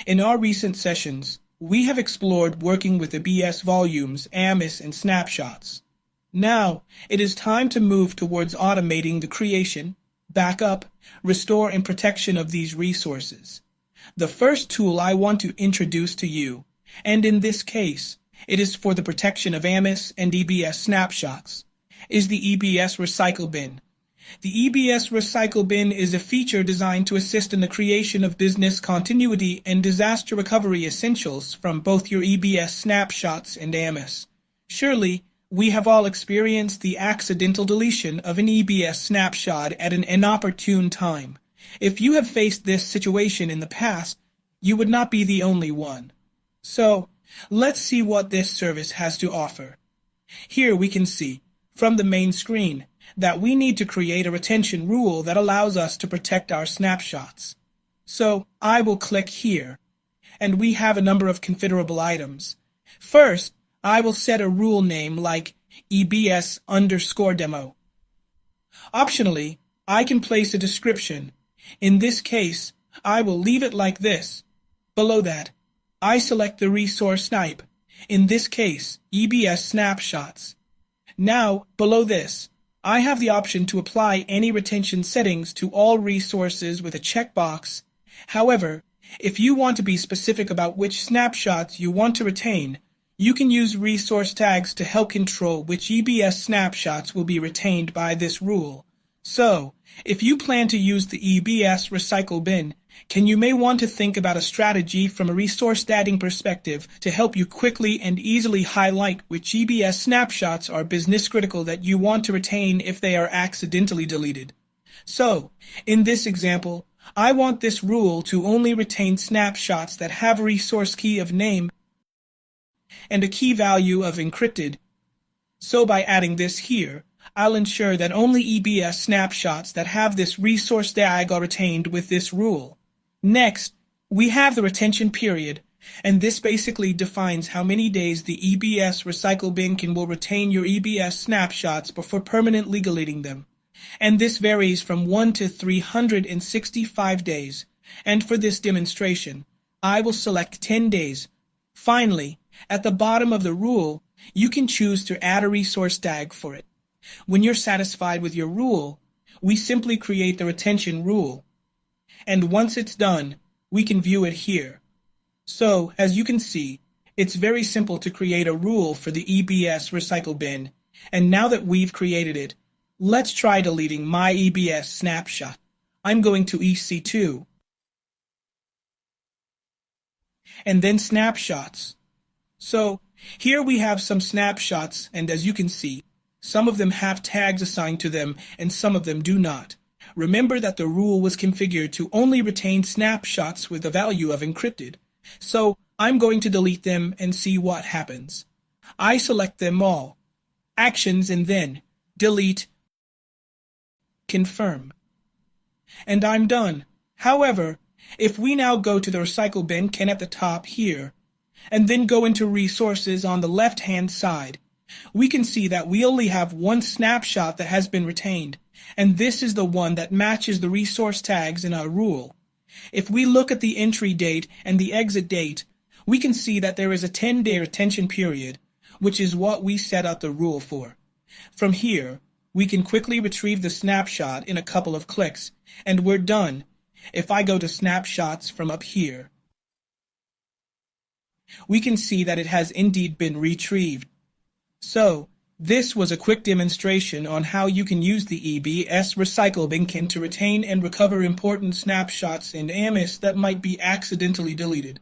In our recent sessions, we have explored working with EBS volumes, AMIS, and snapshots. Now, it is time to move towards automating the creation, backup, restore, and protection of these resources. The first tool I want to introduce to you, and in this case, it is for the protection of AMIS and EBS snapshots, is the EBS Recycle bin. The EBS Recycle bin is a feature designed to assist in the creation of business continuity and disaster recovery essentials from both your EBS snapshots and AMIS. Surely, we have all experienced the accidental deletion of an EBS snapshot at an inopportune time. If you have faced this situation in the past, you would not be the only one. So, let's see what this service has to offer. Here we can see, from the main screen, that we need to create a retention rule that allows us to protect our snapshots. So, I will click here, and we have a number of configurable items. First, I will set a rule name like EBS_demo. Optionally, I can place a description. In this case, I will leave it like this. Below that, I select the resource type, in this case, EBS snapshots. Now, below this, I have the option to apply any retention settings to all resources with a checkbox. However, if you want to be specific about which snapshots you want to retain, you can use resource tags to help control which EBS snapshots will be retained by this rule. So, if you plan to use the EBS Recycle bin, you may want to think about a strategy from a resource tagging perspective to help you quickly and easily highlight which EBS snapshots are business critical that you want to retain if they are accidentally deleted. So, in this example, I want this rule to only retain snapshots that have a resource key of name and a key value of encrypted. So by adding this here, I'll ensure that only EBS snapshots that have this resource tag are retained with this rule. Next, we have the retention period, and this basically defines how many days the EBS Recycle bin will retain your EBS snapshots before permanently deleting them. And this varies from 1 to 365 days. And for this demonstration, I will select 10 days. Finally, at the bottom of the rule, you can choose to add a resource tag for it. When you're satisfied with your rule, we simply create the retention rule. And once it's done, we can view it here. So, as you can see, it's very simple to create a rule for the EBS Recycle bin. And now that we've created it, let's try deleting my EBS snapshot. I'm going to EC2. And then snapshots. So, here we have some snapshots, and as you can see, some of them have tags assigned to them and some of them do not. Remember that the rule was configured to only retain snapshots with a value of encrypted. So, I'm going to delete them and see what happens. I select them all, actions, and then delete, confirm. And I'm done. However, if we now go to the recycle bin at the top here, and then go into resources on the left-hand side, we can see that we only have one snapshot that has been retained, and this is the one that matches the resource tags in our rule. If we look at the entry date and the exit date, we can see that there is a 10-day retention period, which is what we set out the rule for. From here, we can quickly retrieve the snapshot in a couple of clicks, and we're done. If I go to snapshots from up here, we can see that it has indeed been retrieved. So, this was a quick demonstration on how you can use the EBS Recycle bin to retain and recover important snapshots and AMIS that might be accidentally deleted.